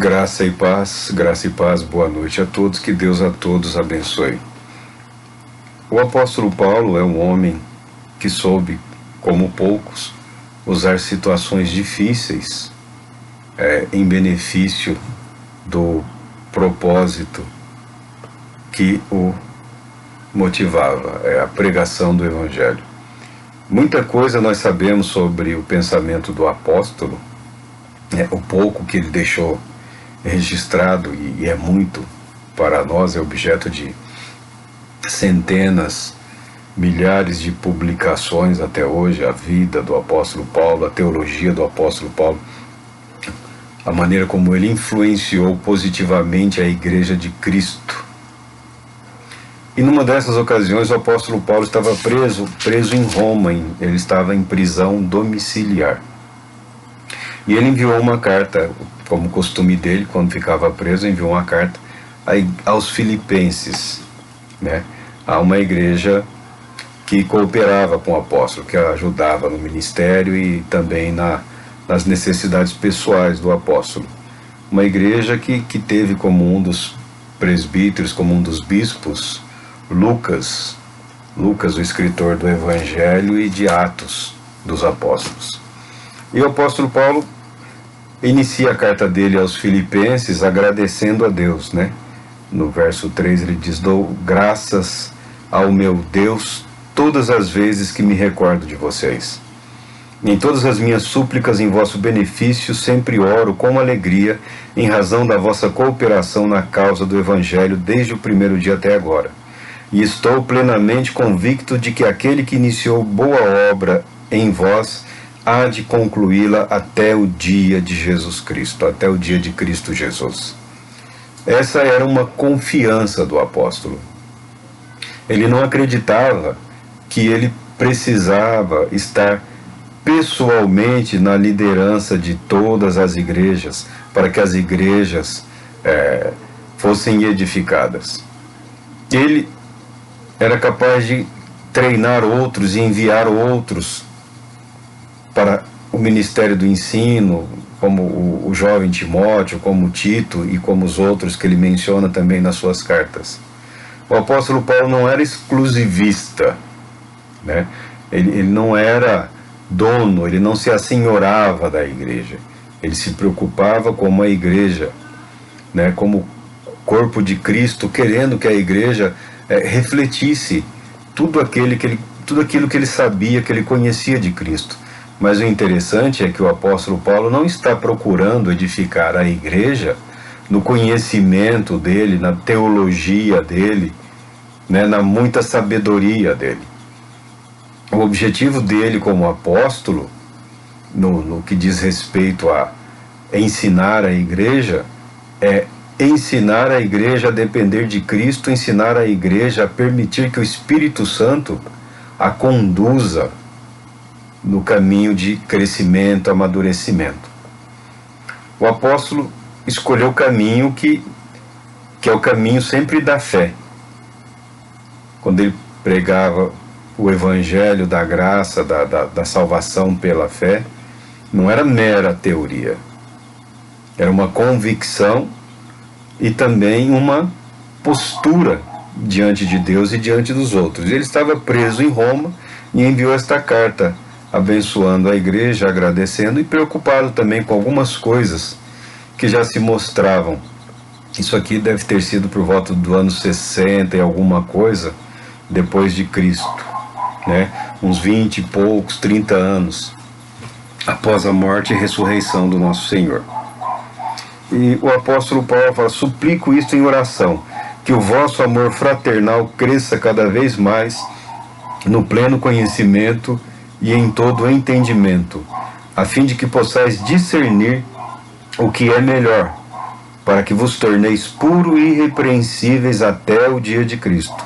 Graça e paz, boa noite a todos, que Deus a todos abençoe. O apóstolo Paulo é um homem que soube, como poucos, usar situações difíceis em benefício do propósito que o motivava, a pregação do Evangelho. Muita coisa nós sabemos sobre o pensamento do apóstolo, o pouco que ele deixou registrado, e é muito para nós, é objeto de centenas, milhares de publicações até hoje, a vida do apóstolo Paulo, a teologia do apóstolo Paulo, a maneira como ele influenciou positivamente a Igreja de Cristo. E numa dessas ocasiões o apóstolo Paulo estava preso em Roma, ele estava em prisão domiciliar. E ele enviou uma carta, como costume dele, quando ficava preso, enviou uma carta aos filipenses, a uma igreja que cooperava com o apóstolo, que ajudava no ministério e também nas necessidades pessoais do apóstolo. Uma igreja que teve como um dos presbíteros, como um dos bispos, Lucas, o escritor do Evangelho e de Atos dos Apóstolos. E o apóstolo Paulo inicia a carta dele aos filipenses agradecendo a Deus, No verso 3 ele diz: dou graças ao meu Deus todas as vezes que me recordo de vocês. Em todas as minhas súplicas em vosso benefício sempre oro com alegria em razão da vossa cooperação na causa do Evangelho desde o primeiro dia até agora. E estou plenamente convicto de que aquele que iniciou boa obra em vós há de concluí-la até o dia de Jesus Cristo, até o dia de Cristo Jesus. Essa era uma confiança do apóstolo. Ele não acreditava que ele precisava estar pessoalmente na liderança de todas as igrejas, para que as igrejas fossem edificadas. Ele era capaz de treinar outros e enviar outros para o ministério do ensino, como o jovem Timóteo, como Tito e como os outros que ele menciona também nas suas cartas. O apóstolo Paulo não era exclusivista, Ele não era dono, ele não se assenhorava da igreja. Ele se preocupava com a igreja, como corpo de Cristo, querendo que a igreja refletisse tudo aquilo que ele sabia, que ele conhecia de Cristo. Mas o interessante é que o apóstolo Paulo não está procurando edificar a igreja no conhecimento dele, na teologia dele, na muita sabedoria dele. O objetivo dele como apóstolo, no que diz respeito a ensinar a igreja, é ensinar a igreja a depender de Cristo, ensinar a igreja a permitir que o Espírito Santo a conduza no caminho de crescimento, amadurecimento. O apóstolo escolheu o caminho que é o caminho sempre da fé. Quando ele pregava o Evangelho da graça, da salvação pela fé, não era mera teoria. Era uma convicção e também uma postura diante de Deus e diante dos outros. Ele estava preso em Roma e enviou esta carta abençoando a igreja, agradecendo e preocupado também com algumas coisas que já se mostravam. Isso aqui deve ter sido por volta do ano 60 e alguma coisa depois de Cristo, uns 20 e poucos, 30 anos após a morte e ressurreição do nosso Senhor. E o apóstolo Paulo fala: suplico isto em oração, que o vosso amor fraternal cresça cada vez mais no pleno conhecimento e em todo o entendimento, a fim de que possais discernir o que é melhor, para que vos torneis puros e irrepreensíveis até o dia de Cristo,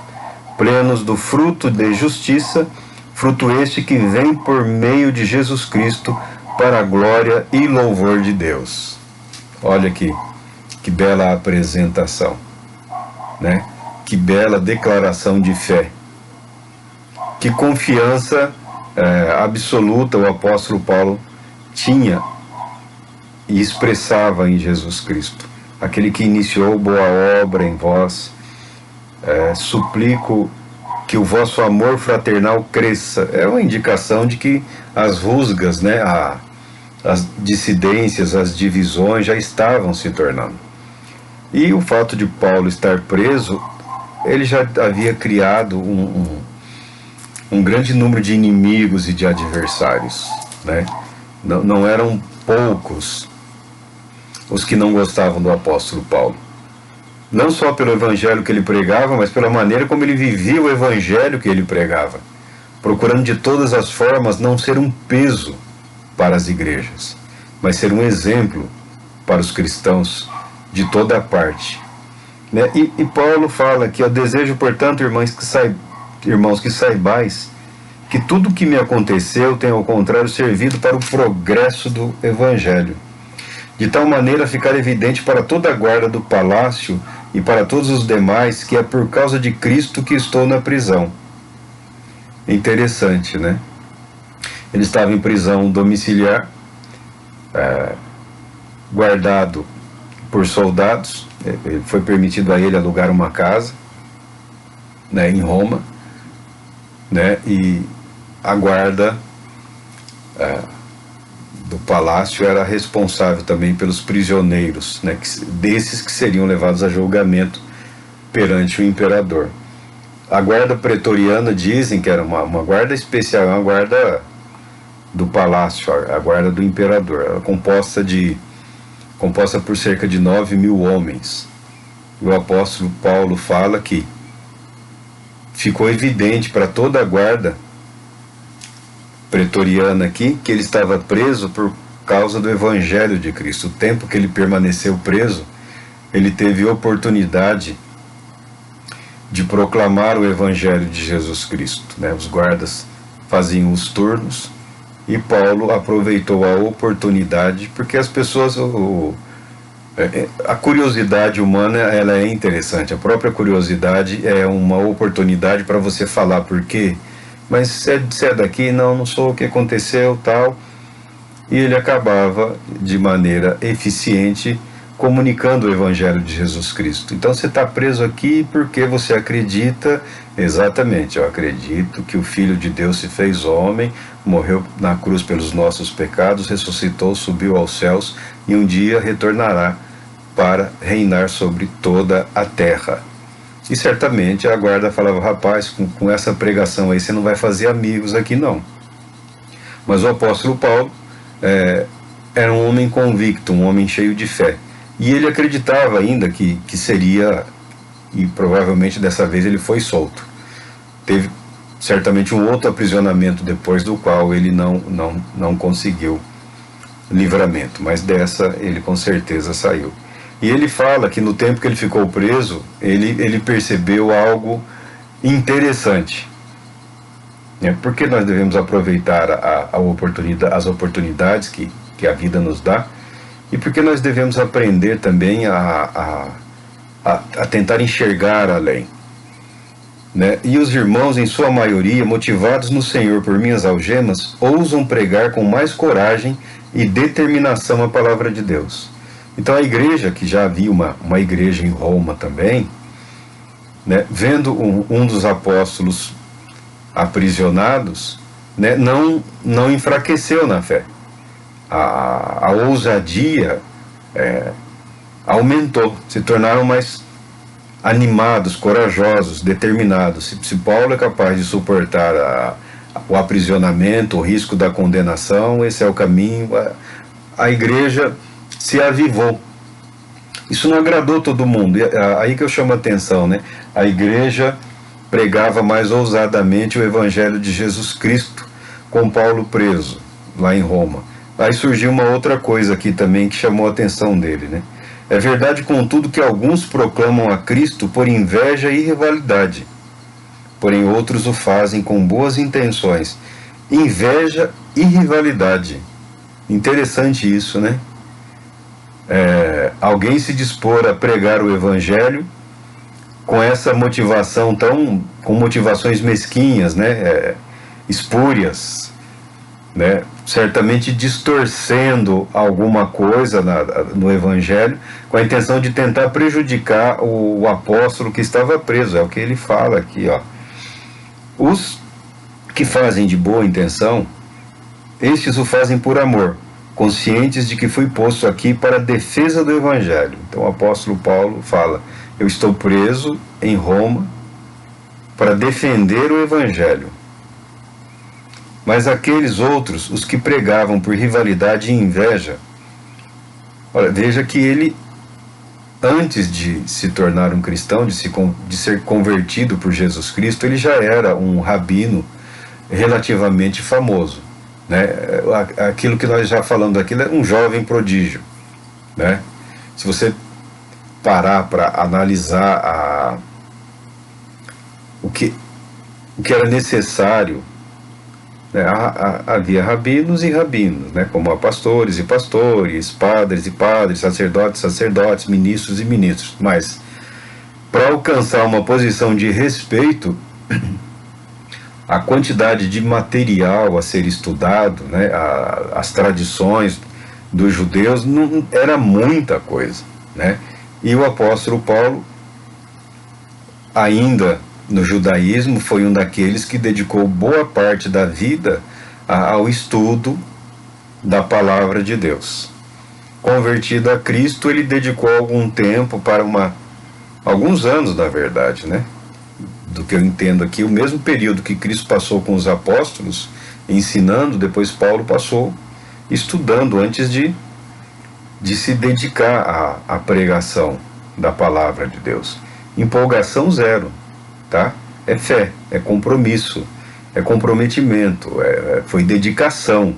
plenos do fruto de justiça, fruto este que vem por meio de Jesus Cristo, para a glória e louvor de Deus. Olha aqui, que bela apresentação, Que bela declaração de fé. Que confiança absoluta o apóstolo Paulo tinha e expressava em Jesus Cristo. Aquele que iniciou boa obra em vós, suplico que o vosso amor fraternal cresça. É uma indicação de que as rusgas, né, as dissidências, as divisões já estavam se tornando. E o fato de Paulo estar preso, ele já havia criado um grande número de inimigos e de adversários, né? Não eram poucos os que não gostavam do apóstolo Paulo. Não só pelo evangelho que ele pregava, mas pela maneira como ele vivia o evangelho que ele pregava, procurando de todas as formas não ser um peso para as igrejas, mas ser um exemplo para os cristãos de toda a parte, né? E Paulo fala que eu desejo, portanto, irmãos, que saibais que tudo o que me aconteceu tem, ao contrário, servido para o progresso do evangelho, de tal maneira ficar evidente para toda a guarda do palácio e para todos os demais que é por causa de Cristo que estou na prisão. Interessante, né? Ele estava em prisão domiciliar, guardado por soldados. Foi permitido a ele alugar uma casa, né, em Roma, né, e a guarda do palácio era responsável também pelos prisioneiros, né, desses que seriam levados a julgamento perante o imperador. A guarda pretoriana, dizem que era uma guarda especial, uma guarda do palácio, a guarda do imperador. Ela composta por cerca de 9.000 homens. O apóstolo Paulo fala que ficou evidente para toda a guarda pretoriana aqui que ele estava preso por causa do evangelho de Cristo. O tempo que ele permaneceu preso, ele teve oportunidade de proclamar o evangelho de Jesus Cristo, né? Os guardas faziam os turnos e Paulo aproveitou a oportunidade, porque as pessoas, a curiosidade humana, ela é interessante. A própria curiosidade é uma oportunidade para você falar por quê. Mas você é daqui? Não sou, o que aconteceu, tal. E ele acabava, de maneira eficiente, comunicando o evangelho de Jesus Cristo. Então você está preso aqui porque você acredita, exatamente, eu acredito que o Filho de Deus se fez homem, morreu na cruz pelos nossos pecados, ressuscitou, subiu aos céus e um dia retornará para reinar sobre toda a terra. E certamente a guarda falava, rapaz, com essa pregação aí você não vai fazer amigos aqui não. Mas o apóstolo Paulo era um homem convicto, um homem cheio de fé. E ele acreditava ainda que seria, e provavelmente dessa vez ele foi solto. Teve certamente um outro aprisionamento depois, do qual ele não conseguiu livramento, mas dessa ele com certeza saiu. E ele fala que no tempo que ele ficou preso, ele percebeu algo interessante. Por que nós devemos aproveitar as oportunidades que a vida nos dá? E por que nós devemos aprender também a tentar enxergar além? Né? E os irmãos, em sua maioria, motivados no Senhor por minhas algemas, ousam pregar com mais coragem e determinação a palavra de Deus. Então a igreja, que já havia uma igreja em Roma também, né, vendo um dos apóstolos aprisionados, né, não enfraqueceu na fé. A ousadia aumentou, se tornaram mais animados, corajosos, determinados. Se Paulo é capaz de suportar o aprisionamento, o risco da condenação, esse é o caminho. A igreja se avivou. Isso não agradou todo mundo. Aí que eu chamo a atenção, né? A igreja pregava mais ousadamente o evangelho de Jesus Cristo, com Paulo preso lá em Roma. Aí surgiu uma outra coisa aqui também que chamou a atenção dele, né? É verdade, contudo, que alguns proclamam a Cristo por inveja e rivalidade, porém outros o fazem com boas intenções. Inveja e rivalidade. Interessante isso, né? Alguém se dispor a pregar o evangelho com essa motivação com motivações mesquinhas, né? Espúrias, né? certamente distorcendo alguma coisa no Evangelho, com a intenção de tentar prejudicar o apóstolo que estava preso. É o que ele fala aqui, ó. Os que fazem de boa intenção, estes o fazem por amor, conscientes de que fui posto aqui para a defesa do Evangelho. Então o apóstolo Paulo fala: eu estou preso em Roma para defender o Evangelho. Mas aqueles outros, os que pregavam por rivalidade e inveja, olha, veja que ele, antes de se tornar um cristão, de ser convertido por Jesus Cristo, ele já era um rabino relativamente famoso, né? Aquilo que nós já falamos aqui, é um jovem prodígio, né? Se você parar para analisar o que era necessário, né? Havia rabinos e rabinos, né? Como pastores e pastores, padres e padres, sacerdotes e sacerdotes, ministros e ministros. Mas para alcançar uma posição de respeito, a quantidade de material a ser estudado, né? As tradições dos judeus, não era muita coisa, né? E o apóstolo Paulo, ainda no judaísmo, foi um daqueles que dedicou boa parte da vida ao estudo da palavra de Deus. Convertido a Cristo, ele dedicou algum tempo alguns anos, na verdade, né? Do que eu entendo aqui, o mesmo período que Cristo passou com os apóstolos, ensinando, depois Paulo passou estudando antes de se dedicar à pregação da palavra de Deus. Empolgação zero, tá? É fé, é compromisso, é comprometimento, foi dedicação,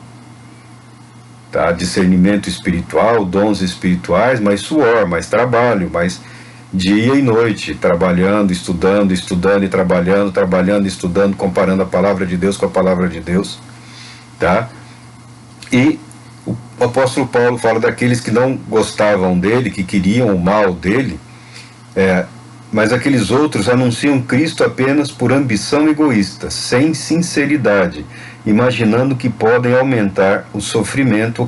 tá? Discernimento espiritual, dons espirituais, mais suor, mais trabalho, mais dia e noite, trabalhando, estudando e trabalhando, estudando, comparando a palavra de Deus com a palavra de Deus, tá? E o apóstolo Paulo fala daqueles que não gostavam dele, que queriam o mal dele, mas aqueles outros anunciam Cristo apenas por ambição egoísta, sem sinceridade, imaginando que podem aumentar o sofrimento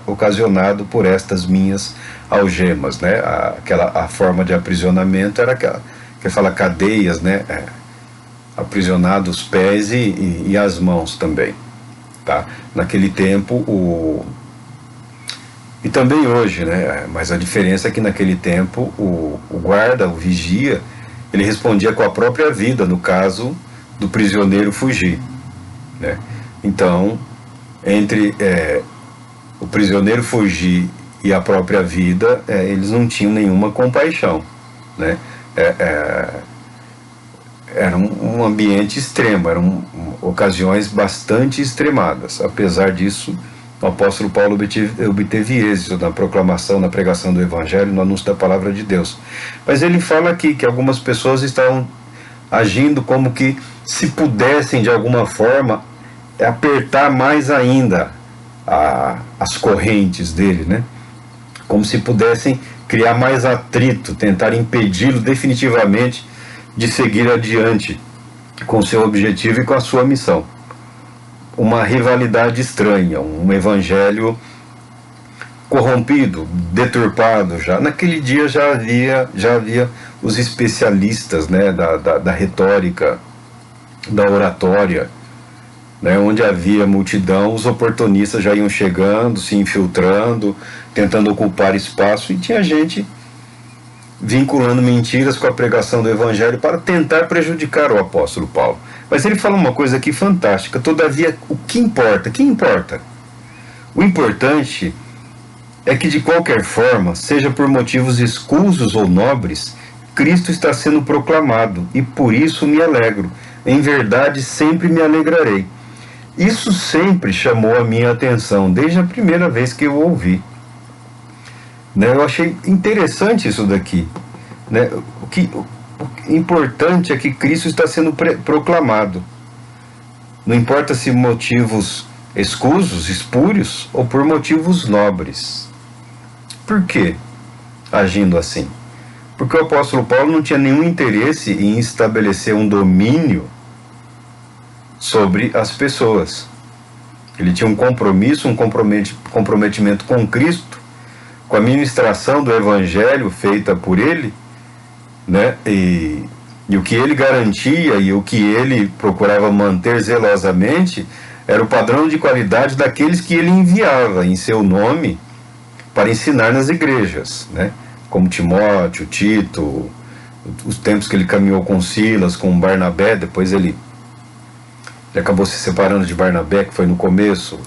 ocasionado por estas minhas algemas, né? A forma de aprisionamento era aquela que fala cadeias, né? Aprisionado os pés e as mãos também, tá? Naquele tempo e também hoje, né? Mas a diferença é que naquele tempo o guarda, o vigia, ele respondia com a própria vida no caso do prisioneiro fugir, né? Então, entre o prisioneiro fugir e a própria vida, eles não tinham nenhuma compaixão, né? Era um ambiente extremo, eram ocasiões bastante extremadas. Apesar disso, o apóstolo Paulo obteve êxito na proclamação, na pregação do Evangelho, no anúncio da palavra de Deus. Mas ele fala aqui que algumas pessoas estavam agindo como que se pudessem de alguma forma apertar mais ainda as correntes dele, né? Como se pudessem criar mais atrito, tentar impedi-lo definitivamente de seguir adiante com seu objetivo e com a sua missão. Uma rivalidade estranha, um evangelho corrompido, deturpado já. Naquele dia já havia os especialistas, né, da retórica, da oratória, né, onde havia multidão, os oportunistas já iam chegando, se infiltrando, tentando ocupar espaço, e tinha gente vinculando mentiras com a pregação do Evangelho para tentar prejudicar o apóstolo Paulo. Mas ele fala uma coisa aqui fantástica: todavia, o que importa? Quem importa? O importante é que, de qualquer forma, seja por motivos escusos ou nobres, Cristo está sendo proclamado, e por isso me alegro. Em verdade, sempre me alegrarei. Isso sempre chamou a minha atenção, desde a primeira vez que eu ouvi. Né, eu achei interessante isso daqui. Né? O importante é que Cristo está sendo proclamado. Não importa se motivos escusos, espúrios, ou por motivos nobres. Por quê agindo assim? Porque o apóstolo Paulo não tinha nenhum interesse em estabelecer um domínio sobre as pessoas. Ele tinha um compromisso, um comprometimento com Cristo, com a ministração do Evangelho feita por ele, né? E o que ele garantia e o que ele procurava manter zelosamente era o padrão de qualidade daqueles que ele enviava em seu nome para ensinar nas igrejas, né? Como Timóteo, Tito, os tempos que ele caminhou com Silas, com Barnabé. Depois ele acabou se separando de Barnabé, que foi no começo,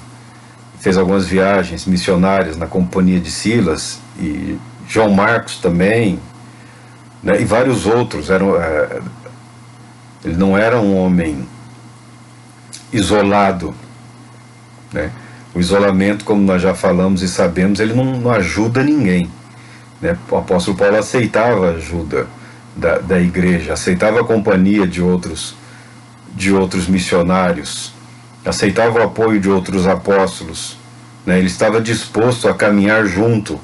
fez algumas viagens missionárias na companhia de Silas, e João Marcos também, né? E vários outros. Ele não era um homem isolado, né? O isolamento, como nós já falamos e sabemos, ele não ajuda ninguém, né? O apóstolo Paulo aceitava a ajuda da igreja, aceitava a companhia de outros missionários, aceitava o apoio de outros apóstolos, né? Ele estava disposto a caminhar junto,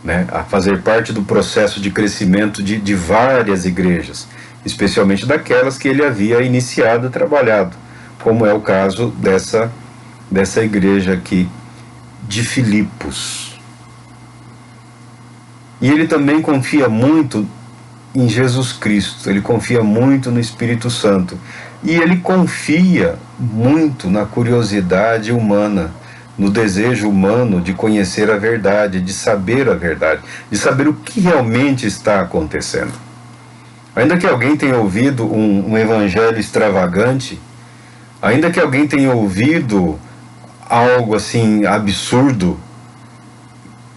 né? A fazer parte do processo de crescimento de várias igrejas, especialmente daquelas que ele havia iniciado e trabalhado, como é o caso dessa igreja aqui de Filipos. E ele também confia muito em Jesus Cristo, ele confia muito no Espírito Santo, e ele confia muito na curiosidade humana, no desejo humano de conhecer a verdade, de saber a verdade, de saber o que realmente está acontecendo. Ainda que alguém tenha ouvido um evangelho extravagante, ainda que alguém tenha ouvido algo assim absurdo,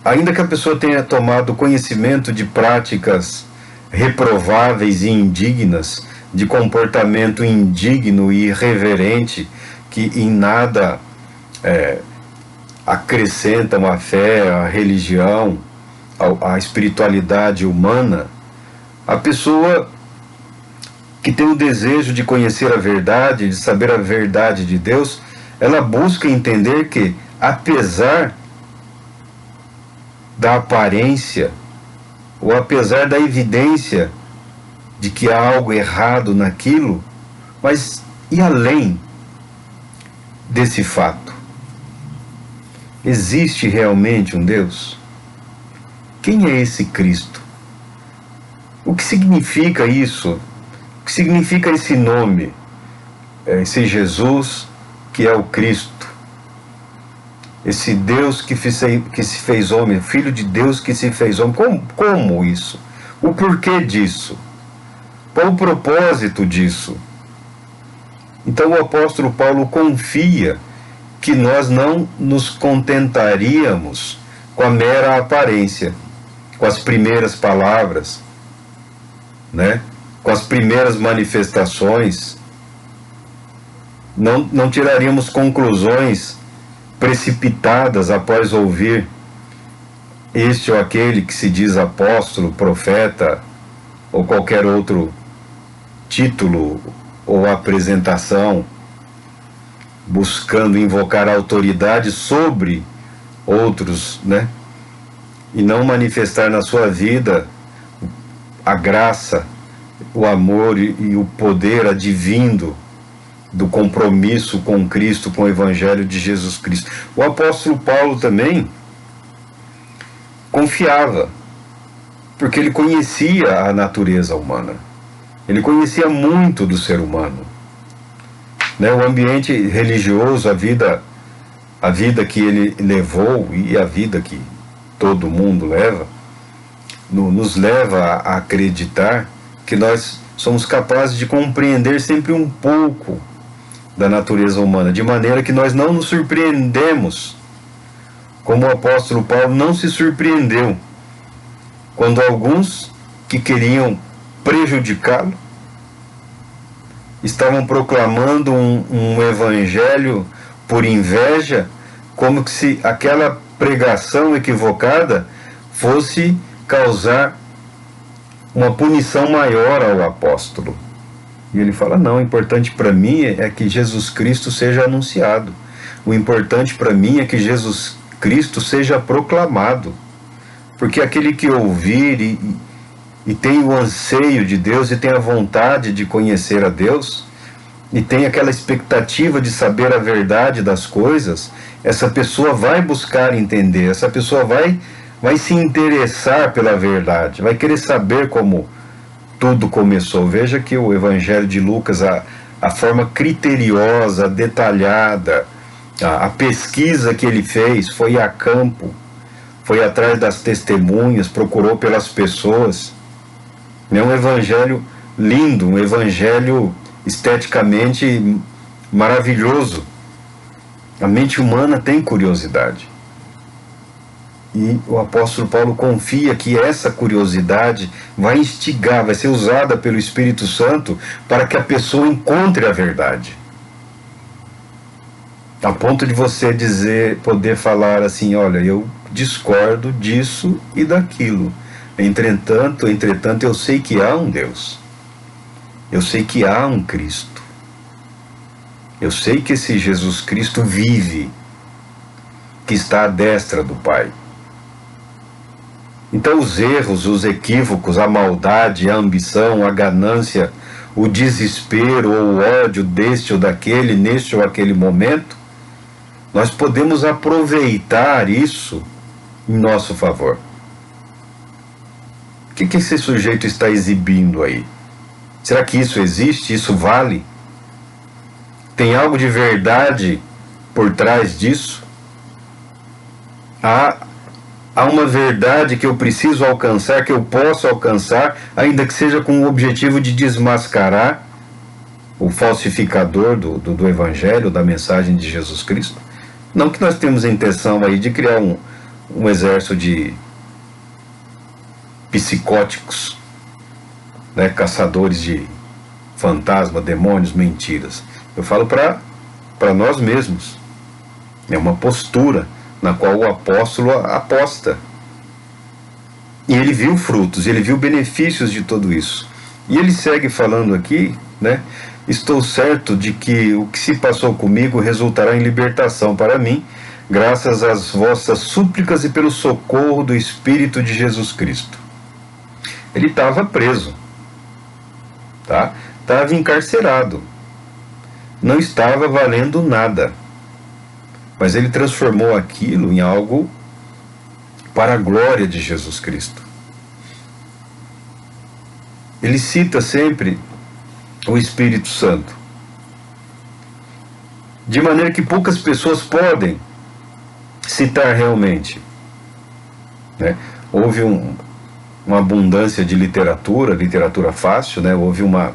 ainda que a pessoa tenha tomado conhecimento de práticas reprováveis e indignas, de comportamento indigno e irreverente, que em nada acrescentam a fé, a religião, a espiritualidade humana, a pessoa que tem o desejo de conhecer a verdade, de saber a verdade de Deus, ela busca entender que, apesar da aparência, ou apesar da evidência de que há algo errado naquilo, mas e além desse fato? Existe realmente um Deus? Quem é esse Cristo? O que significa isso? O que significa esse nome? Esse Jesus que é o Cristo, esse Deus que se fez homem, Filho de Deus que se fez homem. Como isso? O porquê disso? Qual o propósito disso? Então o apóstolo Paulo confia que nós não nos contentaríamos com a mera aparência, com as primeiras palavras, né? Com as primeiras manifestações. Não tiraríamos conclusões precipitadas após ouvir este ou aquele que se diz apóstolo, profeta ou qualquer outro título ou apresentação, buscando invocar autoridade sobre outros, né? E não manifestar na sua vida a graça, o amor e o poder advindo do compromisso com Cristo, com o Evangelho de Jesus Cristo. O apóstolo Paulo também confiava, porque ele conhecia a natureza humana, ele conhecia muito do ser humano, né? O ambiente religioso, a vida que ele levou e a vida que todo mundo leva, nos leva a acreditar que nós somos capazes de compreender sempre um pouco da natureza humana, de maneira que nós não nos surpreendemos, como o apóstolo Paulo não se surpreendeu quando alguns que queriam prejudicá-lo estavam proclamando um evangelho por inveja, como se aquela pregação equivocada fosse causar uma punição maior ao apóstolo. E ele fala: não, o importante para mim é que Jesus Cristo seja anunciado. O importante para mim é que Jesus Cristo seja proclamado. Porque aquele que ouvir e tem o anseio de Deus e tem a vontade de conhecer a Deus, e tem aquela expectativa de saber a verdade das coisas, essa pessoa vai buscar entender, essa pessoa vai se interessar pela verdade, vai querer saber como tudo começou. Veja que o Evangelho de Lucas, a forma criteriosa, detalhada, a pesquisa que ele fez, foi a campo, foi atrás das testemunhas, procurou pelas pessoas. É um evangelho lindo, um evangelho esteticamente maravilhoso. A mente humana tem curiosidade. E o apóstolo Paulo confia que essa curiosidade vai instigar, vai ser usada pelo Espírito Santo para que a pessoa encontre a verdade. A ponto de você poder falar assim, olha, eu discordo disso e daquilo. Entretanto, eu sei que há um Deus. Eu sei que há um Cristo. Eu sei que esse Jesus Cristo vive, que está à destra do Pai. Então os erros, os equívocos, a maldade, a ambição, a ganância, o desespero ou o ódio deste ou daquele, neste ou aquele momento, nós podemos aproveitar isso em nosso favor. O que esse sujeito está exibindo aí? Será que isso existe? Isso vale? Tem algo de verdade por trás disso? Há uma verdade que eu preciso alcançar, que eu posso alcançar, ainda que seja com o objetivo de desmascarar o falsificador do Evangelho, da mensagem de Jesus Cristo? Não que nós temos a intenção aí de criar um exército de psicóticos, né, caçadores de fantasma, demônios, mentiras. Eu falo para nós mesmos. É uma postura na qual o apóstolo aposta. E ele viu frutos, ele viu benefícios de tudo isso. E ele segue falando aqui, né? Estou certo de que o que se passou comigo resultará em libertação para mim, graças às vossas súplicas e pelo socorro do Espírito de Jesus Cristo. Ele estava preso, tá? Estava encarcerado, não estava valendo nada, mas ele transformou aquilo em algo para a glória de Jesus Cristo. Ele cita sempre o Espírito Santo, de maneira que poucas pessoas podem citar realmente, né? Houve uma abundância de literatura fácil, né? Houve uma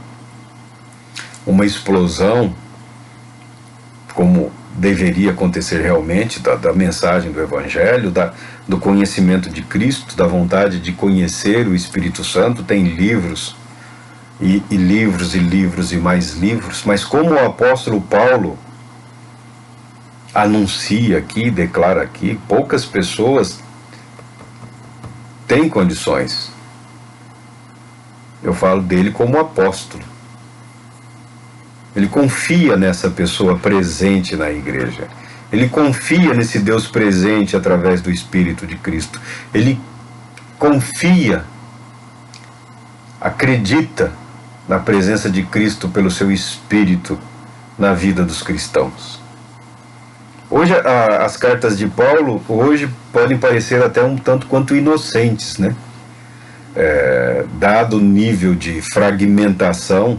explosão, como deveria acontecer realmente, da mensagem do Evangelho, do conhecimento de Cristo, da vontade de conhecer o Espírito Santo. Tem livros e livros e livros e mais livros, mas como o apóstolo Paulo anuncia aqui, declara aqui, poucas pessoas têm condições. Eu falo dele como apóstolo. Ele confia nessa pessoa presente na igreja. Ele confia nesse Deus presente através do Espírito de Cristo. Ele confia, acredita na presença de Cristo pelo seu Espírito na vida dos cristãos. Hoje, as cartas de Paulo hoje podem parecer até um tanto quanto inocentes, né? Dado o nível de fragmentação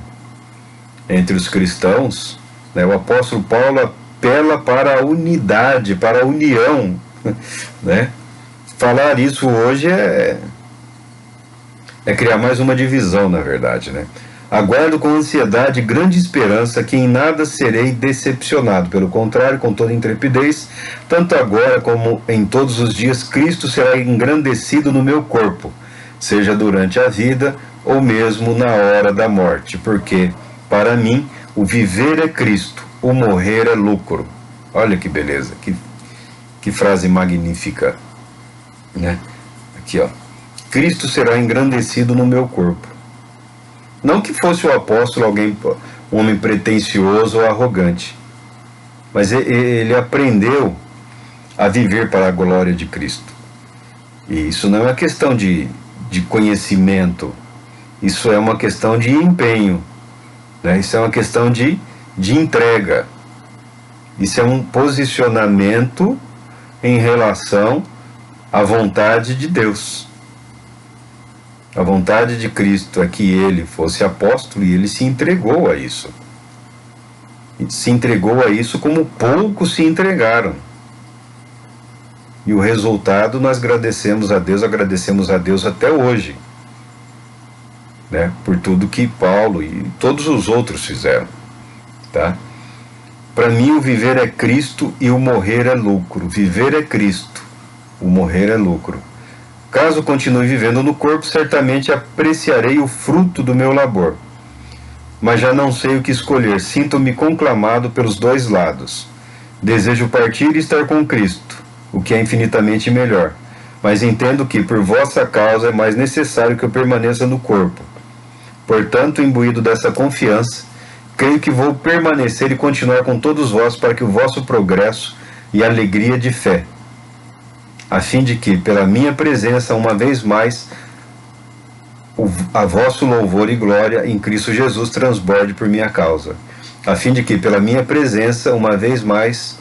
entre os cristãos, né, o apóstolo Paulo apela para a unidade, para a união, né? Falar isso hoje é criar mais uma divisão, na verdade, né? Aguardo com ansiedade e grande esperança que em nada serei decepcionado. Pelo contrário, com toda intrepidez, tanto agora como em todos os dias, Cristo será engrandecido no meu corpo, seja durante a vida ou mesmo na hora da morte, porque para mim o viver é Cristo, o morrer é lucro. Olha que beleza, que frase magnífica, né? Aqui, ó. Cristo será engrandecido no meu corpo. Não que fosse o apóstolo um homem pretensioso ou arrogante, mas ele aprendeu a viver para a glória de Cristo. E isso não é uma questão de conhecimento, isso é uma questão de empenho, né? Isso é uma questão de de entrega. Isso é um posicionamento em relação à vontade de Deus. A vontade de Cristo é que ele fosse apóstolo e ele se entregou a isso. Se entregou a isso como poucos se entregaram. E o resultado nós agradecemos a Deus até hoje, né? Por tudo que Paulo e todos os outros fizeram, tá? Para mim o viver é Cristo e o morrer é lucro. Viver é Cristo, o morrer é lucro. Caso continue vivendo no corpo, certamente apreciarei o fruto do meu labor. Mas já não sei o que escolher, sinto-me conclamado pelos dois lados. Desejo partir e estar com Cristo, o que é infinitamente melhor. Mas entendo que, por vossa causa, é mais necessário que eu permaneça no corpo. Portanto, imbuído dessa confiança, creio que vou permanecer e continuar com todos vós para que o vosso progresso e alegria de fé, a fim de que, pela minha presença, uma vez mais, a vosso louvor e glória em Cristo Jesus transborde por minha causa. A fim de que, pela minha presença, uma vez mais,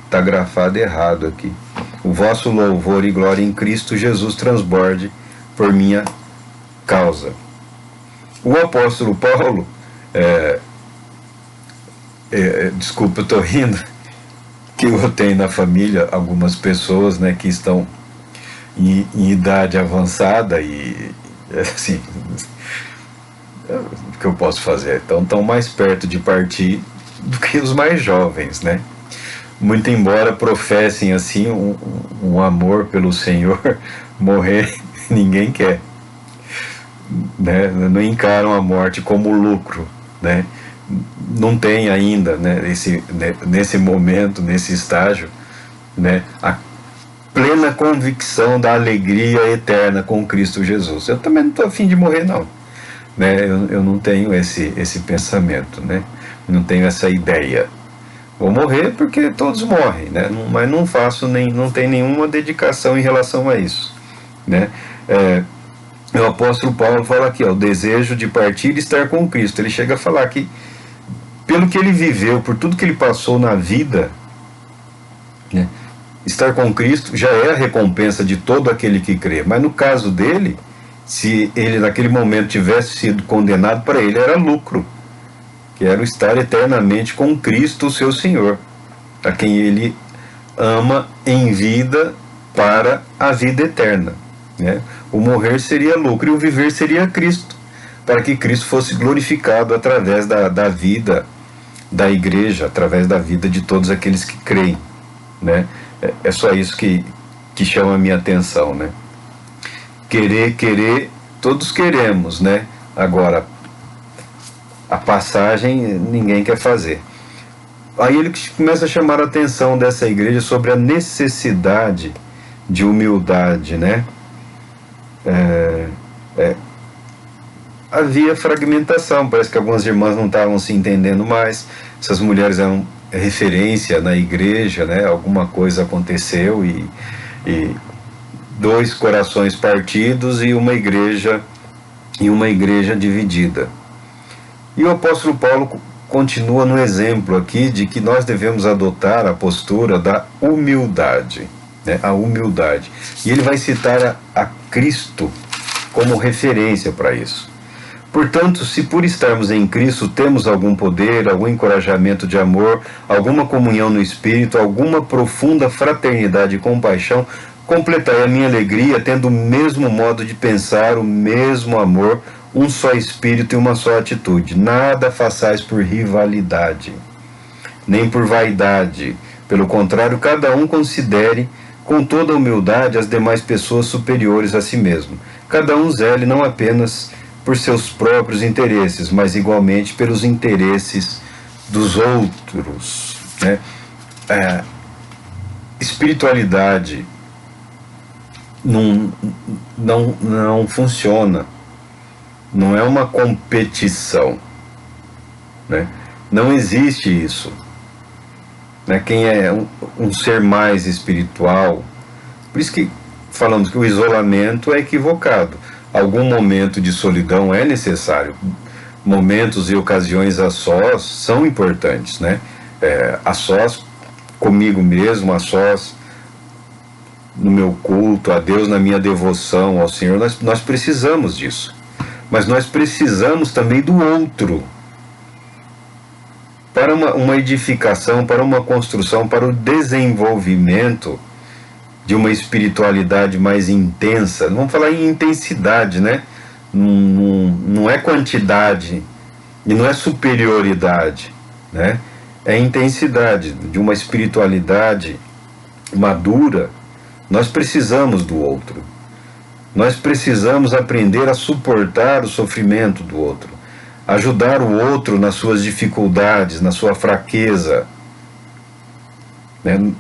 está grafado errado aqui, o vosso louvor e glória em Cristo Jesus transborde por minha causa. O apóstolo Paulo, desculpa, eu estou rindo, que eu tenho na família algumas pessoas, né, que estão em idade avançada e, assim, o que eu posso fazer? Então, estão mais perto de partir do que os mais jovens, né? Muito embora professem, assim, um amor pelo Senhor, morrer ninguém quer, né? Não encaram a morte como lucro, né? Não tem ainda, né, nesse momento, nesse estágio, né, a plena convicção da alegria eterna com Cristo Jesus. Eu também não estou a fim de morrer, não, né? Eu não tenho esse pensamento, né? Não tenho essa ideia. Vou morrer porque todos morrem, né? Mas não tem nenhuma dedicação em relação a isso, né? O apóstolo Paulo fala aqui, ó, o desejo de partir e estar com Cristo. Ele chega a falar que, pelo que ele viveu, por tudo que ele passou na vida, né, estar com Cristo já é a recompensa de todo aquele que crê. Mas no caso dele, se ele naquele momento tivesse sido condenado, para ele era lucro, que era o estar eternamente com Cristo, o seu Senhor, a quem ele ama em vida para a vida eterna, né? O morrer seria lucro e o viver seria Cristo, para que Cristo fosse glorificado através da vida da igreja, através da vida de todos aqueles que creem, né? É só isso que chama a minha atenção, né? Querer, todos queremos, né? Agora, a passagem ninguém quer fazer. Aí ele começa a chamar a atenção dessa igreja sobre a necessidade de humildade, né? Havia fragmentação, parece que algumas irmãs não estavam se entendendo mais, essas mulheres eram referência na igreja, né? Alguma coisa aconteceu e dois corações partidos e uma igreja dividida. E o apóstolo Paulo continua no exemplo aqui de que nós devemos adotar a postura da humildade, né? A humildade. E ele vai citar a Cristo como referência para isso. Portanto, se por estarmos em Cristo temos algum poder, algum encorajamento de amor, alguma comunhão no Espírito, alguma profunda fraternidade e compaixão, completai a minha alegria tendo o mesmo modo de pensar, o mesmo amor, um só Espírito e uma só atitude. Nada façais por rivalidade, nem por vaidade. Pelo contrário, cada um considere com toda a humildade as demais pessoas superiores a si mesmo. Cada um zele não apenas por seus próprios interesses, mas igualmente pelos interesses dos outros, né? Espiritualidade não funciona, não é uma competição, né? Não existe isso, né? Quem é um ser mais espiritual, por isso que falamos que o isolamento é equivocado. Algum momento de solidão é necessário. momentos e ocasiões a sós são importantes, né? A sós comigo mesmo, a sós no meu culto a Deus, na minha devoção ao Senhor, nós precisamos disso. Mas nós precisamos também do outro, para uma edificação, para uma construção, para o desenvolvimento de uma espiritualidade mais intensa. Vamos falar em intensidade, né? Não é quantidade e não é superioridade, né? É intensidade de uma espiritualidade madura. Nós precisamos do outro. Nós precisamos aprender a suportar o sofrimento do outro, ajudar o outro nas suas dificuldades, na sua fraqueza, né?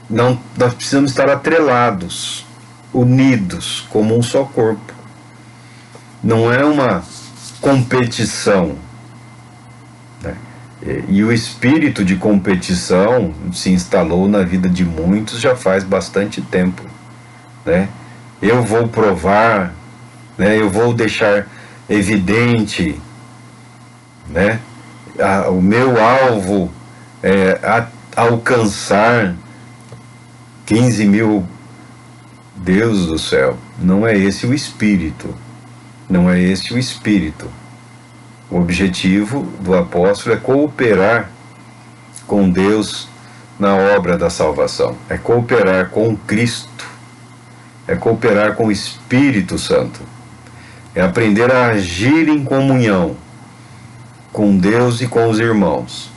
Nós precisamos estar atrelados, unidos, como um só corpo. Não é uma competição, né? E o espírito de competição se instalou na vida de muitos já faz bastante tempo, né? Eu vou provar, né? Eu vou deixar evidente, né? O meu alvo é alcançar 15 mil. Deus do céu, não é esse o espírito. Não é esse o espírito. O objetivo do apóstolo é cooperar com Deus na obra da salvação. É cooperar com Cristo. É cooperar com o Espírito Santo. É aprender a agir em comunhão com Deus e com os irmãos.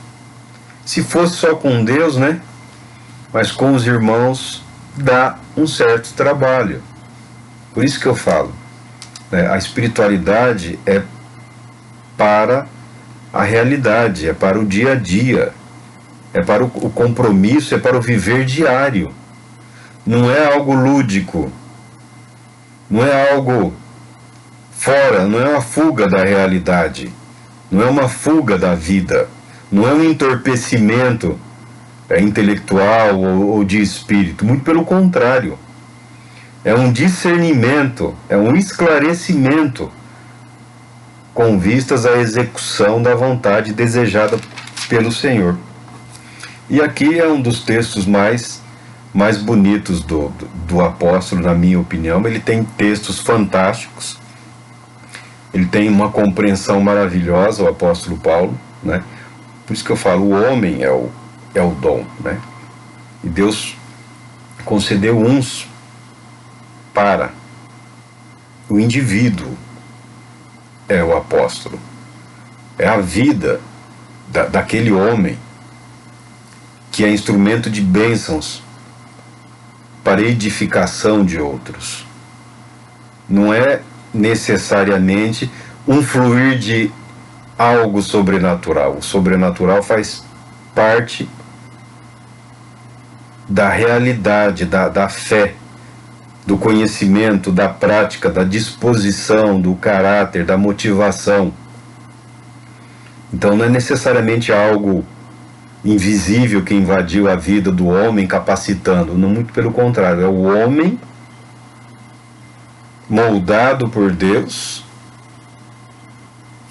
Se fosse só com Deus, né? Mas com os irmãos dá um certo trabalho. Por isso que eu falo, né? A espiritualidade é para a realidade, é para o dia a dia, é para o compromisso, é para o viver diário. Não é algo lúdico, não é algo fora, não é uma fuga da realidade, não é uma fuga da vida, não é um entorpecimento intelectual ou de espírito, muito pelo contrário. É um discernimento, é um esclarecimento com vistas à execução da vontade desejada pelo Senhor. E aqui é um dos textos mais bonitos do apóstolo, na minha opinião. Ele tem textos fantásticos, ele tem uma compreensão maravilhosa, o apóstolo Paulo, né? Por isso que eu falo, o homem é o dom, né? E Deus concedeu uns para o indivíduo. É o apóstolo, é a vida daquele homem que é instrumento de bênçãos para edificação de outros. Não é necessariamente um fluir de algo sobrenatural. O sobrenatural faz parte da realidade, da fé, do conhecimento, da prática, da disposição, do caráter, da motivação. Então não é necessariamente algo invisível que invadiu a vida do homem, capacitando. Não, muito pelo contrário, é o homem moldado por Deus,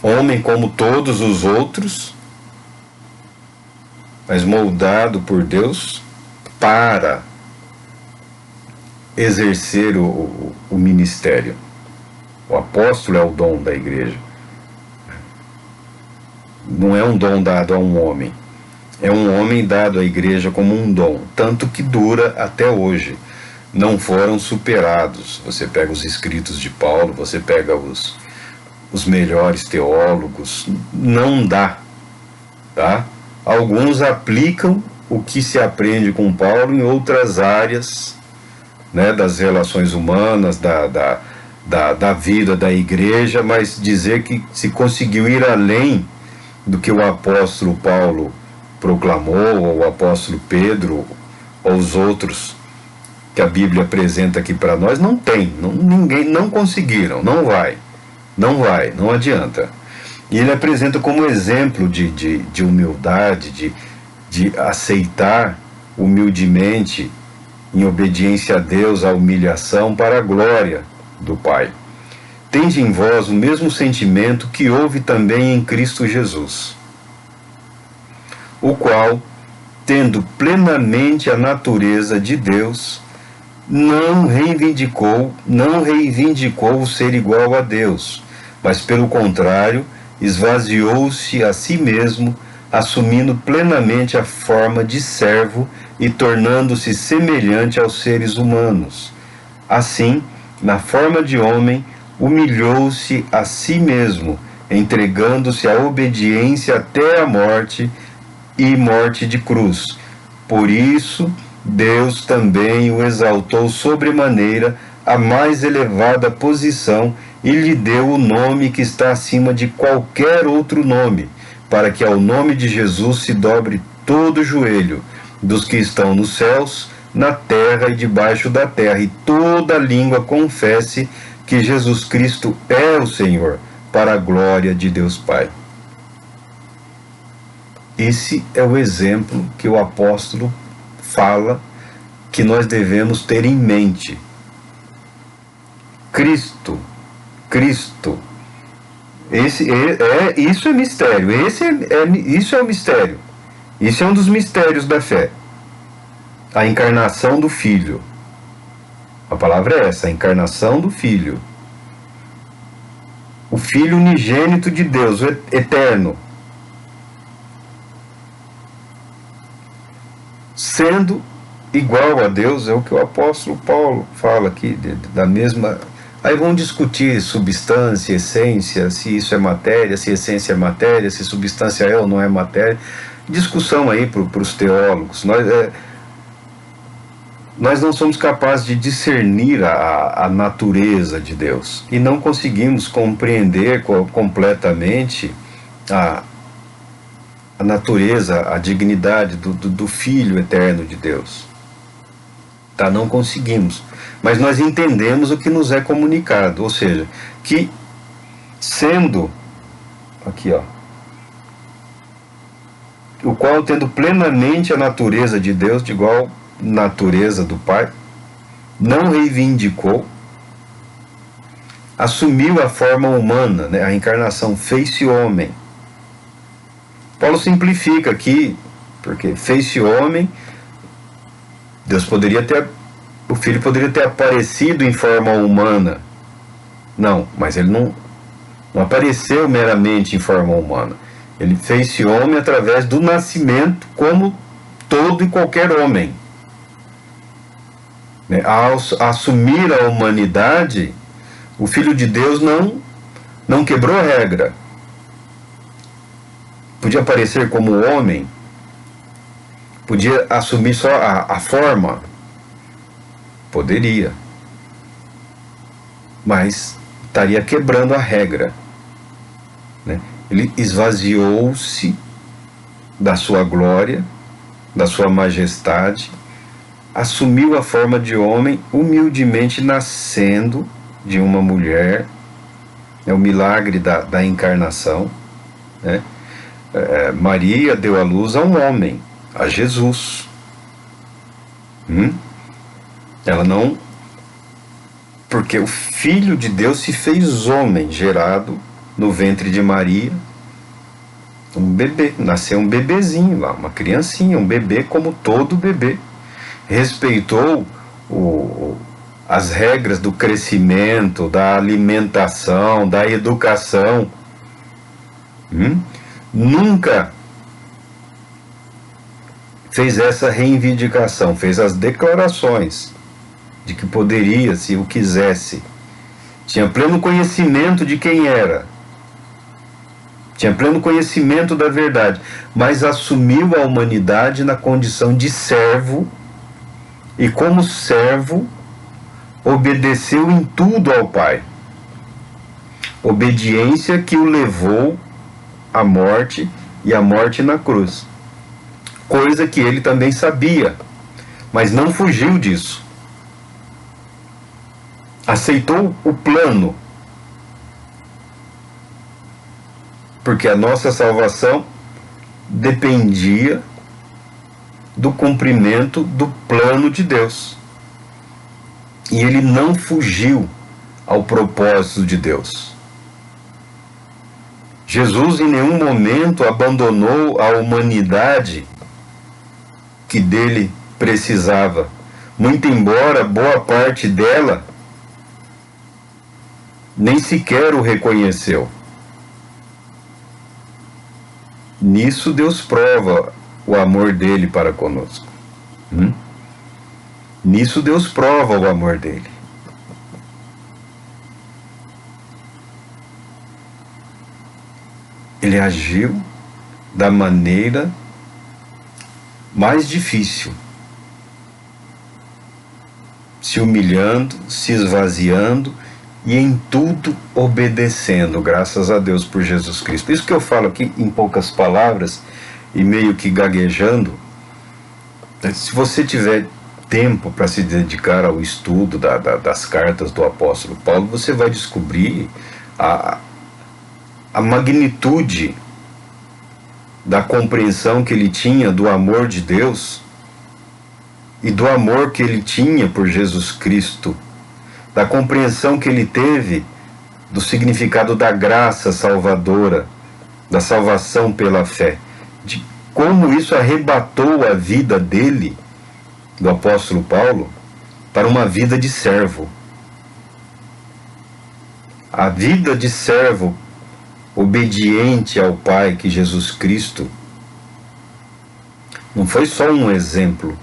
homem como todos os outros, mas moldado por Deus para exercer o ministério. O apóstolo é o dom da igreja. Não é um dom dado a um homem. É um homem dado à igreja como um dom, tanto que dura até hoje. Não foram superados. Você pega os escritos de Paulo, você pega os melhores teólogos, não dá, tá? Alguns aplicam o que se aprende com Paulo em outras áreas, né, das relações humanas, da vida da igreja, mas dizer que se conseguiu ir além do que o apóstolo Paulo proclamou, ou o apóstolo Pedro, ou os outros que a Bíblia apresenta aqui para nós, não tem, ninguém, não conseguiram, não vai, não adianta. E ele apresenta como exemplo de humildade, de aceitar humildemente, em obediência a Deus, a humilhação para a glória do Pai. tende em vós o mesmo sentimento que houve também em Cristo Jesus, o qual, tendo plenamente a natureza de Deus, não reivindicou o ser igual a Deus, mas pelo contrário, esvaziou-se a si mesmo, assumindo plenamente a forma de servo e tornando-se semelhante aos seres humanos. Assim, na forma de homem, humilhou-se a si mesmo, entregando-se à obediência até a morte e morte de cruz. Por isso, Deus também o exaltou sobremaneira à mais elevada posição e lhe deu o nome que está acima de qualquer outro nome, para que ao nome de Jesus se dobre todo o joelho, dos que estão nos céus, na terra e debaixo da terra, e toda língua confesse que Jesus Cristo é o Senhor, para a glória de Deus Pai. Esse é o exemplo que o apóstolo fala que nós devemos ter em mente. Cristo. Isso é mistério. Isso é o mistério. Isso é um dos mistérios da fé. A encarnação do Filho. A palavra é essa, a encarnação do Filho. O Filho unigênito de Deus, o eterno. Sendo igual a Deus, é o que o apóstolo Paulo fala aqui, da mesma... Aí vão discutir substância, essência, se isso é matéria, se essência é matéria, se substância é ou não é matéria. Discussão aí para os teólogos. Nós não somos capazes de discernir a natureza de Deus e não conseguimos compreender completamente a natureza, a dignidade do Filho eterno de Deus. Tá? Não conseguimos. Mas nós entendemos o que nos é comunicado, ou seja, que sendo, aqui ó, o qual tendo plenamente a natureza de Deus, de igual natureza do Pai, não reivindicou, assumiu a forma humana, né, a encarnação, fez-se homem. Paulo simplifica aqui, porque fez-se homem, o Filho poderia ter aparecido em forma humana. Não, mas ele não apareceu meramente em forma humana. Ele fez-se homem através do nascimento, como todo e qualquer homem. Ao assumir a humanidade, o Filho de Deus não quebrou a regra. Podia aparecer como homem, podia assumir só a forma, poderia, mas estaria quebrando a regra, né? Ele esvaziou-se da sua glória, da sua majestade, assumiu a forma de homem, humildemente nascendo de uma mulher. É o milagre da encarnação, né? Maria deu à luz a um homem, a Jesus. Ela não... Porque o Filho de Deus se fez homem, gerado no ventre de Maria, um bebê, nasceu um bebezinho lá, uma criancinha, um bebê como todo bebê. Respeitou as regras do crescimento, da alimentação, da educação. Nunca fez essa reivindicação, fez as declarações de que poderia, se o quisesse. Tinha pleno conhecimento de quem era, tinha pleno conhecimento da verdade, mas assumiu a humanidade na condição de servo, e como servo obedeceu em tudo ao Pai. Obediência que o levou à morte, e à morte na cruz. Coisa que ele também sabia, mas não fugiu disso. Aceitou o plano, porque a nossa salvação dependia do cumprimento do plano de Deus. E ele não fugiu ao propósito de Deus. Jesus em nenhum momento abandonou a humanidade que dele precisava, muito embora boa parte dela nem sequer o reconheceu. Nisso Deus prova o amor dele para conosco. Nisso Deus prova o amor dele. Ele agiu da maneira mais difícil, se humilhando, se esvaziando e em tudo obedecendo, graças a Deus por Jesus Cristo. Isso que eu falo aqui em poucas palavras e meio que gaguejando. Se você tiver tempo para se dedicar ao estudo das cartas do apóstolo Paulo, você vai descobrir a magnitude da compreensão que ele tinha do amor de Deus e do amor que ele tinha por Jesus Cristo, da compreensão que ele teve do significado da graça salvadora, da salvação pela fé, de como isso arrebatou a vida dele, do apóstolo Paulo, para uma vida de servo. A vida de servo obediente ao Pai, que Jesus Cristo não foi só um exemplo,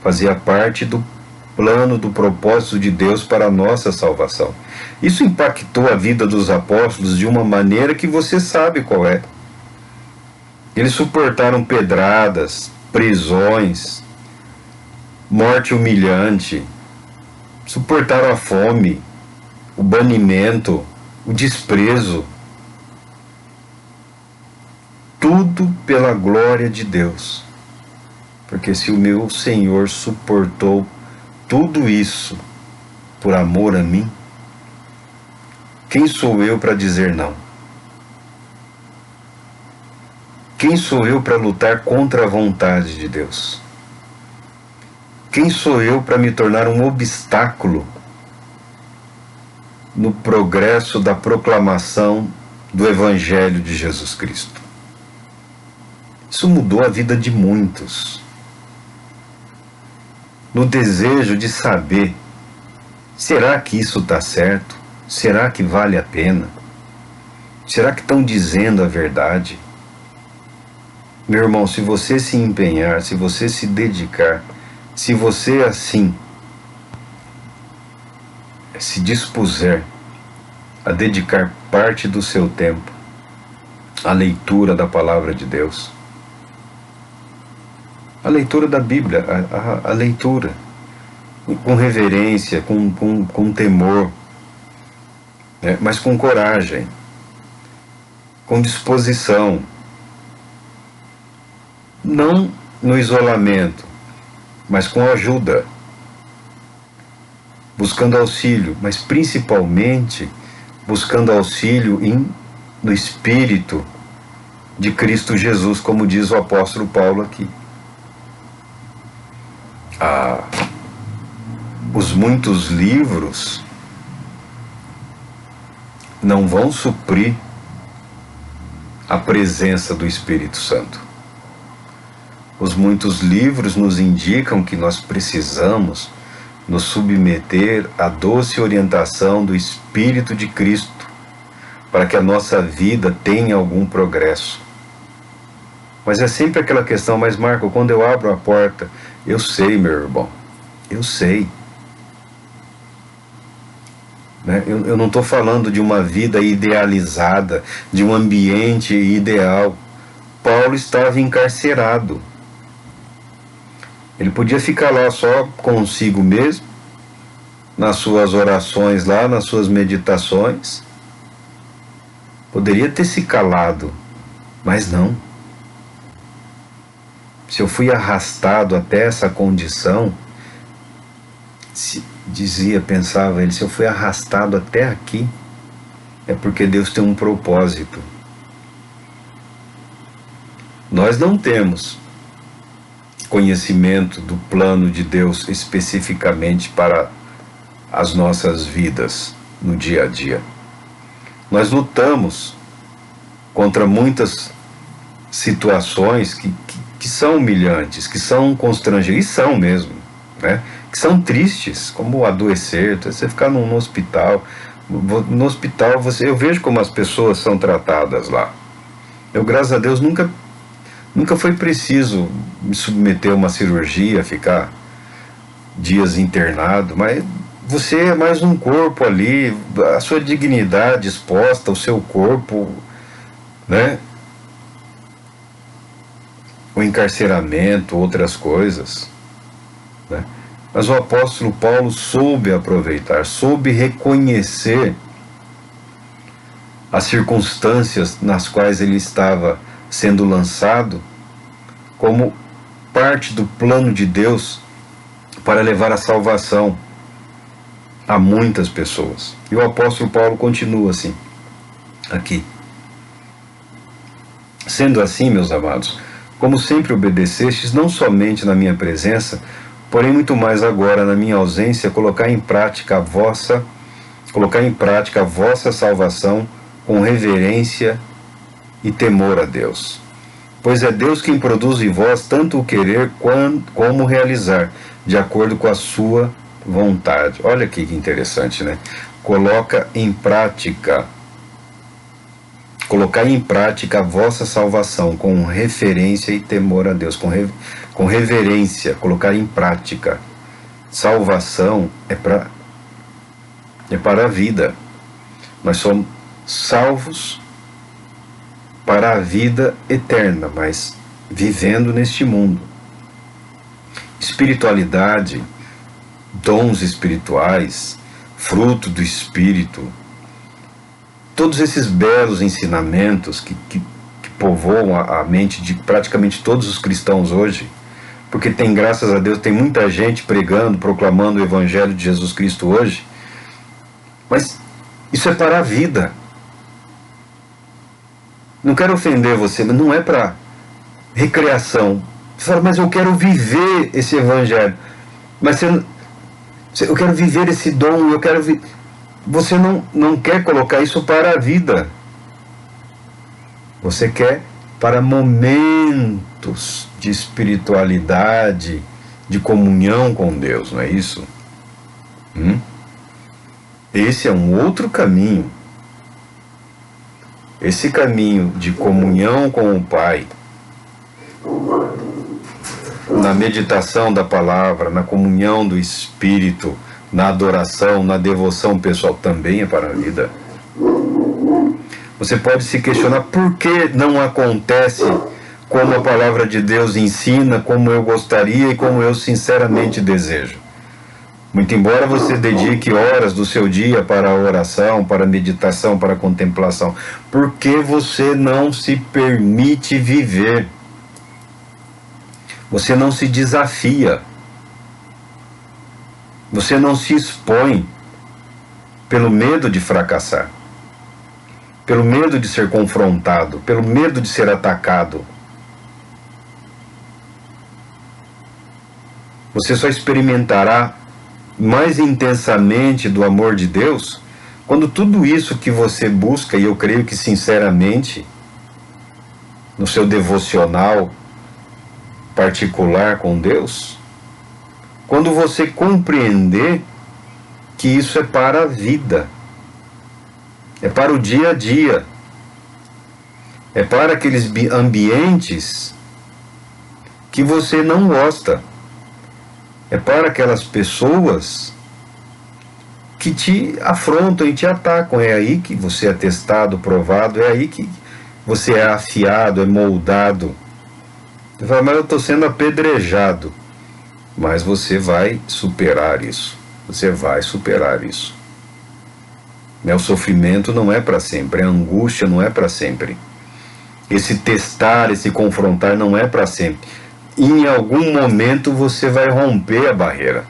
fazia parte do plano, do propósito de Deus para a nossa salvação. Isso impactou a vida dos apóstolos de uma maneira que você sabe qual é. Eles suportaram pedradas, prisões, morte humilhante, suportaram a fome, o banimento, o desprezo. Tudo pela glória de Deus. Porque se o meu Senhor suportou tudo isso por amor a mim, quem sou eu para dizer não? Quem sou eu para lutar contra a vontade de Deus? Quem sou eu para me tornar um obstáculo no progresso da proclamação do Evangelho de Jesus Cristo? Isso mudou a vida de muitos. No desejo de saber, será que isso está certo? Será que vale a pena? Será que estão dizendo a verdade? Meu irmão, se você se empenhar, se você se dedicar, se você assim se dispuser a dedicar parte do seu tempo à leitura da palavra de Deus, a leitura da Bíblia, a leitura com reverência, com temor, né, mas com coragem, com disposição, não no isolamento, mas com ajuda, buscando auxílio, mas principalmente buscando auxílio no Espírito de Cristo Jesus, como diz o apóstolo Paulo aqui. Os muitos livros não vão suprir a presença do Espírito Santo. Os muitos livros nos indicam que nós precisamos nos submeter à doce orientação do Espírito de Cristo para que a nossa vida tenha algum progresso. Mas é sempre aquela questão, mas Marco, quando eu abro a porta, eu sei, meu irmão, eu sei. Né? Eu não estou falando de uma vida idealizada, de um ambiente ideal. Paulo estava encarcerado. Ele podia ficar lá só consigo mesmo, nas suas orações lá, nas suas meditações. Poderia ter se calado, mas não. Se eu fui arrastado até essa condição, pensava ele, se eu fui arrastado até aqui, é porque Deus tem um propósito. Nós não temos conhecimento do plano de Deus especificamente para as nossas vidas no dia a dia. Nós lutamos contra muitas situações que são humilhantes, que são constrangedoras, e são mesmo, né? Que são tristes, como adoecer, você ficar no hospital. No hospital, eu vejo como as pessoas são tratadas lá. Eu, graças a Deus, nunca foi preciso me submeter a uma cirurgia, ficar dias internado, mas você é mais um corpo ali, a sua dignidade exposta, o seu corpo, né? O encarceramento, outras coisas, né? Mas o apóstolo Paulo soube aproveitar, soube reconhecer as circunstâncias nas quais ele estava sendo lançado como parte do plano de Deus para levar a salvação a muitas pessoas. E o apóstolo Paulo continua assim, aqui. Sendo assim, meus amados, como sempre obedecestes, não somente na minha presença, porém muito mais agora na minha ausência, colocar em prática a vossa salvação com reverência e temor a Deus. Pois é Deus quem produz em vós tanto o querer como o realizar, de acordo com a sua vontade. Olha aqui que interessante, né? Colocar em prática a vossa salvação com referência e temor a Deus, com reverência, colocar em prática. Salvação é para a vida. Nós somos salvos para a vida eterna, mas vivendo neste mundo. Espiritualidade, dons espirituais, fruto do Espírito, todos esses belos ensinamentos que povoam a mente de praticamente todos os cristãos hoje, porque tem, graças a Deus, tem muita gente pregando, proclamando o Evangelho de Jesus Cristo hoje, mas isso é para a vida. Não quero ofender você, mas não é para recreação. Você fala, mas eu quero viver esse Evangelho. Mas eu quero viver esse dom, você não quer colocar isso para a vida. Você quer para momentos de espiritualidade, de comunhão com Deus, não é isso? Esse é um outro caminho. Esse caminho de comunhão com o Pai, na meditação da palavra, na comunhão do Espírito, na adoração, na devoção pessoal, também é para a vida. Você pode se questionar por que não acontece como a palavra de Deus ensina, como eu gostaria e como eu sinceramente desejo. Muito embora você dedique horas do seu dia para a oração, para a meditação, para a contemplação, por que você não se permite viver? Você não se desafia. Você não se expõe pelo medo de fracassar, pelo medo de ser confrontado, pelo medo de ser atacado. Você só experimentará mais intensamente do amor de Deus quando tudo isso que você busca, e eu creio que sinceramente, no seu devocional particular com Deus, quando você compreender que isso é para a vida, é para o dia a dia, é para aqueles ambientes que você não gosta, é para aquelas pessoas que te afrontam e te atacam. É aí que você é testado, provado, é aí que você é afiado, é moldado. Você fala, mas eu estou sendo apedrejado. Mas você vai superar isso. Você vai superar isso. O sofrimento não é para sempre, a angústia não é para sempre. Esse testar, esse confrontar não é para sempre. Em algum momento você vai romper a barreira.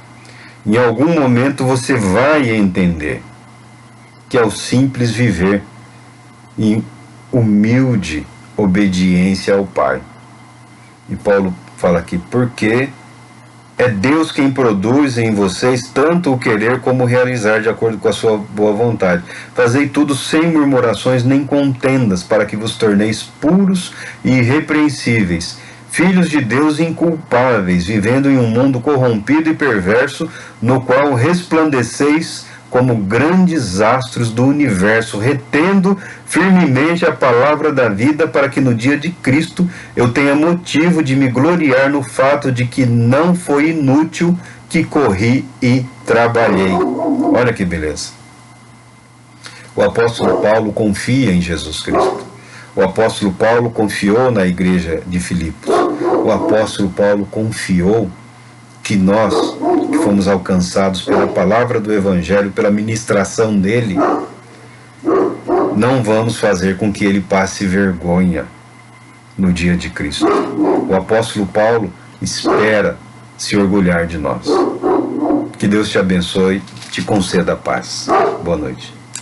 Em algum momento você vai entender que é o simples viver em humilde obediência ao Pai. E Paulo fala aqui, porque É Deus quem produz em vocês tanto o querer como o realizar de acordo com a sua boa vontade. Fazei tudo sem murmurações nem contendas, para que vos torneis puros e irrepreensíveis, filhos de Deus inculpáveis, vivendo em um mundo corrompido e perverso, no qual resplandeceis como grandes astros do universo, retendo firmemente a palavra da vida, para que no dia de Cristo eu tenha motivo de me gloriar no fato de que não foi inútil que corri e trabalhei. Olha que beleza. O apóstolo Paulo confia em Jesus Cristo. O apóstolo Paulo confiou na igreja de Filipos. O apóstolo Paulo confiou que nós, que fomos alcançados pela palavra do Evangelho, pela ministração dele, não vamos fazer com que ele passe vergonha no dia de Cristo. O apóstolo Paulo espera se orgulhar de nós. Que Deus te abençoe, te conceda a paz. Boa noite.